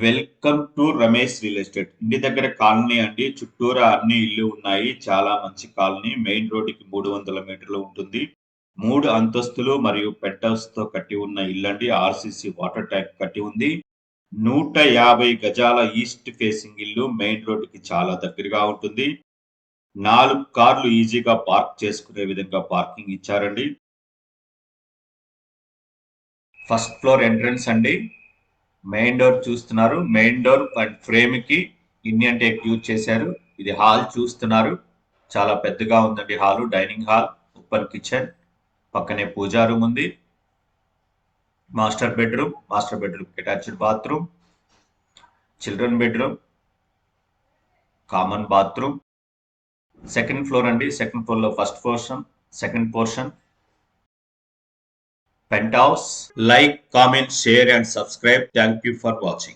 Welcome to Ramesh real estate. ఇంటి దగ్గర colony అండి. చుట్టూరా అన్ని ఇల్లు ఉన్నాయి. చాలా మంచి కాలనీ. మెయిన్ రోడ్డుకి 300 మీటర్లు ఉంటుంది. 3 అంతస్తులు మరియు పెంట్ హౌస్ తో కట్టి ఉన్న ఇల్లండి. ఆర్సీసీ వాటర్ ట్యాంక్ కట్టి ఉంది. 150 గజాల ఈస్ట్ ఫేసింగ్ ఇల్లు. మెయిన్ రోడ్డుకి చాలా దగ్గరగా ఉంటుంది. 4 కార్లు ఈజీగా పార్క్ చేసుకునే విధంగా పార్కింగ్ ఇచ్చారండి. ఫస్ట్ ఫ్లోర్ ఎంట్రన్స్ అండి. మెయిన్ డోర్ చూస్తున్నారు. మెయిన్ డోర్ అండ్ ఫ్రేమ్ కి ఇండియన్ టేక్ యూజ్ చేశారు. ఇది హాల్ చూస్తున్నారు. చాలా పెద్దగా ఉందండి hall. Dining hall, open kitchen, పక్కనే పూజా రూమ్ ఉంది. Master bedroom attached bathroom, children bedroom, common bathroom. Second floor అండి. సెకండ్ ఫ్లోర్ లో first portion, second portion, penthouse. Like, comment, share and subscribe. Thank you for watching.